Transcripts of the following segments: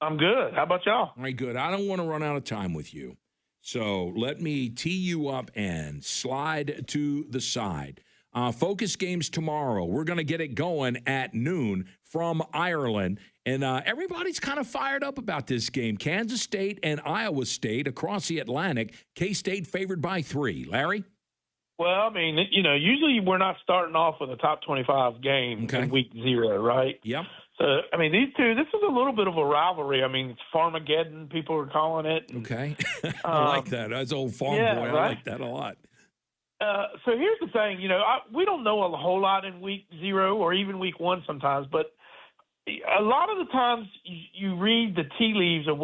I'm good. How about y'all? All right, good. I don't want to run out of time with you. So let me tee you up and slide to the side. Focus games tomorrow. We're going to get it going at noon from Ireland. And everybody's kind of fired up about this game. Kansas State and Iowa State across the Atlantic. K-State favored by 3. Larry? Well, I mean, usually we're not starting off with a top 25 game in week 0, right? Yep. So, I mean, these two, this is a little bit of a rivalry. I mean, it's Farmageddon, people are calling it. Okay. I like that. As old farm boy, right? I like that a lot. So here's the thing, we don't know a whole lot in week 0 or even week 1 sometimes, but a lot of the times you read the tea leaves of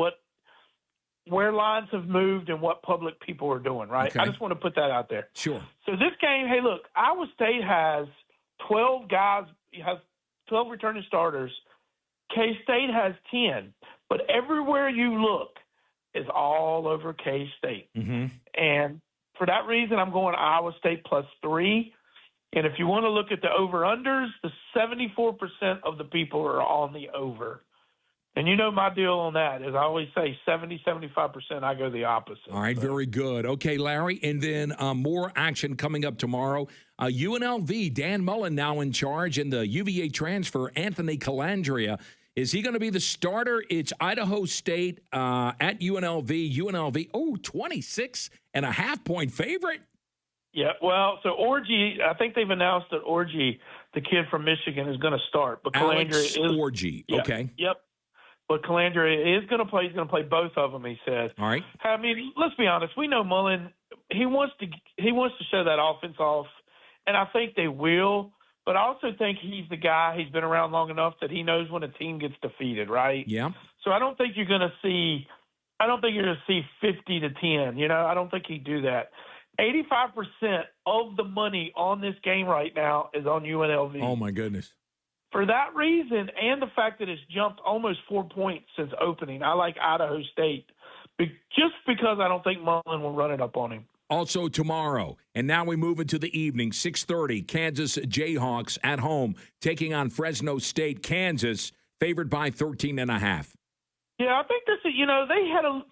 where lines have moved and what public people are doing, right? Okay. I just want to put that out there. Sure. So this game, hey, look, Iowa State has 12 guys, has 12 returning starters. K-State has 10. But everywhere you look is all over K-State. Mm-hmm. And for that reason, I'm going Iowa State +3. And if you want to look at the over-unders, the 74% of the people are on the over. And you know my deal on that is I always say 70, 75%, I go the opposite. All right, very good. Okay, Larry, and then more action coming up tomorrow. UNLV, Dan Mullen now in charge, and the UVA transfer, Anthony Calandria. Is he going to be the starter? It's Idaho State at UNLV. UNLV, 26.5-point favorite. Yeah, well, so Orji, I think they've announced that Orji, the kid from Michigan, is going to start. But Alex Calandria is Orji, okay. Yep. But Calandria is going to play. He's going to play both of them, he said. All right. I mean, let's be honest. We know Mullen. He wants to show that offense off, and I think they will. But I also think he's the guy. He's been around long enough that he knows when a team gets defeated, right? Yeah. So I don't think you're going to see. I don't think you're going to see 50-10. I don't think he'd do that. 85% of the money on this game right now is on UNLV. Oh my goodness. For that reason, and the fact that it's jumped almost 4 points since opening, I like Idaho State, just because I don't think Mullen will run it up on him. Also tomorrow, and now we move into the evening, 6:30, Kansas Jayhawks at home taking on Fresno State. Kansas favored by 13.5. Yeah, I think this is,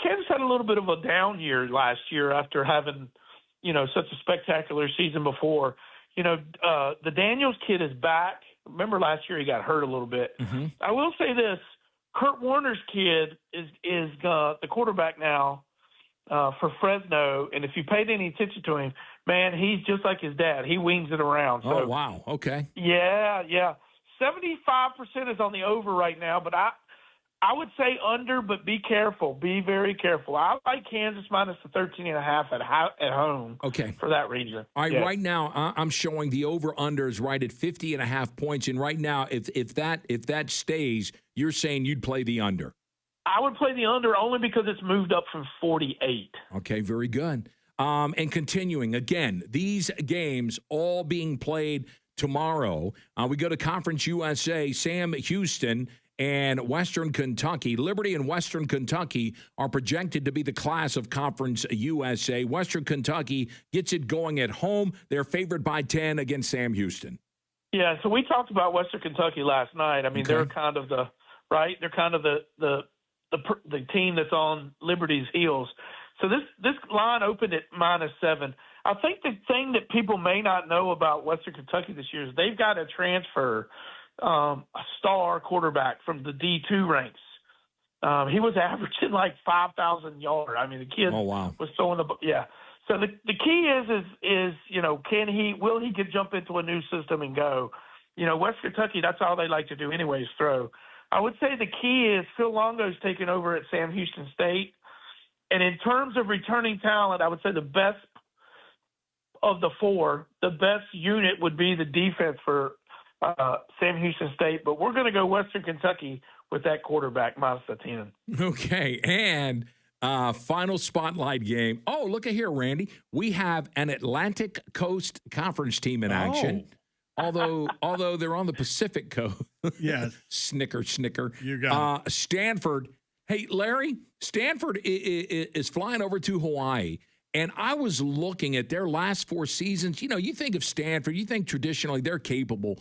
Kansas had a little bit of a down year last year after having, such a spectacular season before. The Daniels kid is back. Remember last year he got hurt a little bit. Mm-hmm. I will say this: Kurt Warner's kid is the quarterback now for Fresno, and if you paid any attention to him, man, he's just like his dad. He wings it around. So, oh wow, okay. Yeah. 75% is on the over right now, but I would say under, but be careful. Be very careful. I like Kansas minus the 13.5 at home. Okay. For that reason. All right. Yeah. Right now, I'm showing the over/under is right at 50.5 points, and right now, if that stays, you're saying you'd play the under. I would play the under only because it's moved up from 48. Okay. Very good. And continuing again, these games all being played tomorrow. We go to Conference USA. Sam Houston and Western Kentucky. Liberty and Western Kentucky are projected to be the class of Conference USA. Western Kentucky gets it going at home. They're favored by 10 against Sam Houston. Yeah, so we talked about Western Kentucky last night. I mean, They're kind of the team that's on Liberty's heels. So this line opened at -7. I think the thing that people may not know about Western Kentucky this year is they've got a transfer a star quarterback from the D2 ranks. He was averaging like 5,000 yards. I mean, the kid was throwing So the key is will he jump into a new system and go? West Kentucky, that's all they like to do anyways, throw. I would say the key is Phil Longo's taking over at Sam Houston State. And in terms of returning talent, I would say the best of the four, the best unit would be the defense for Sam Houston State, but we're going to go Western Kentucky with that quarterback minus the 10. Okay, and final spotlight game. Oh, look at here, Randy. We have an Atlantic Coast Conference team in action. Although they're on the Pacific Coast. Yes. Snicker. You got it. Stanford. Hey, Larry, Stanford is flying over to Hawaii. And I was looking at their last 4 seasons. You think of Stanford, you think traditionally they're capable.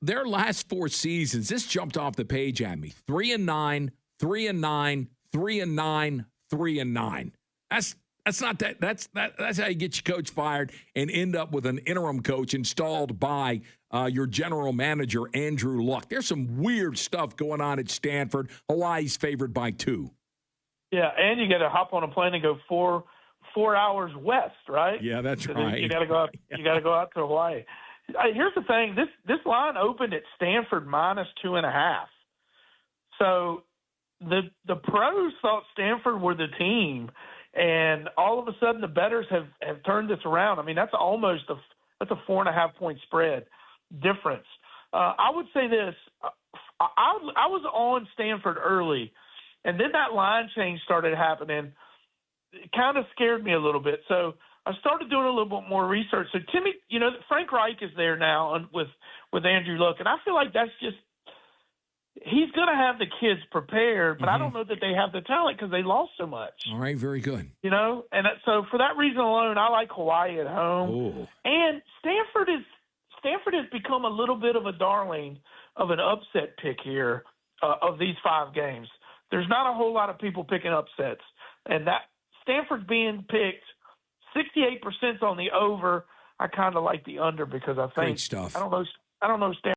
Their last 4 seasons, this jumped off the page at me. 3-9, 3-9, 3-9, 3-9. That's not that. That's how you get your coach fired and end up with an interim coach installed by your general manager Andrew Luck. There's some weird stuff going on at Stanford. Hawaii's favored by 2. Yeah, and you got to hop on a plane and go four hours west, right? Yeah, that's right. You got to go out. You got to go out to Hawaii. Here's the thing: this line opened at Stanford -2.5. So the pros thought Stanford were the team. And all of a sudden, the bettors have turned this around. I mean, that's almost a 4.5-point spread difference. I would say this: I was on Stanford early, and then that line change started happening. It kind of scared me a little bit. So I started doing a little bit more research. So Timmy, Frank Reich is there now with Andrew Luck, and I feel like that's just. He's going to have the kids prepared, but I don't know that they have the talent because they lost so much. All right, very good. And so for that reason alone, I like Hawaii at home. Ooh. And Stanford has become a little bit of a darling of an upset pick here of these 5 games. There's not a whole lot of people picking upsets, and that Stanford's being picked 68% on the over. I kind of like the under because I think Great stuff. I don't know Stanford.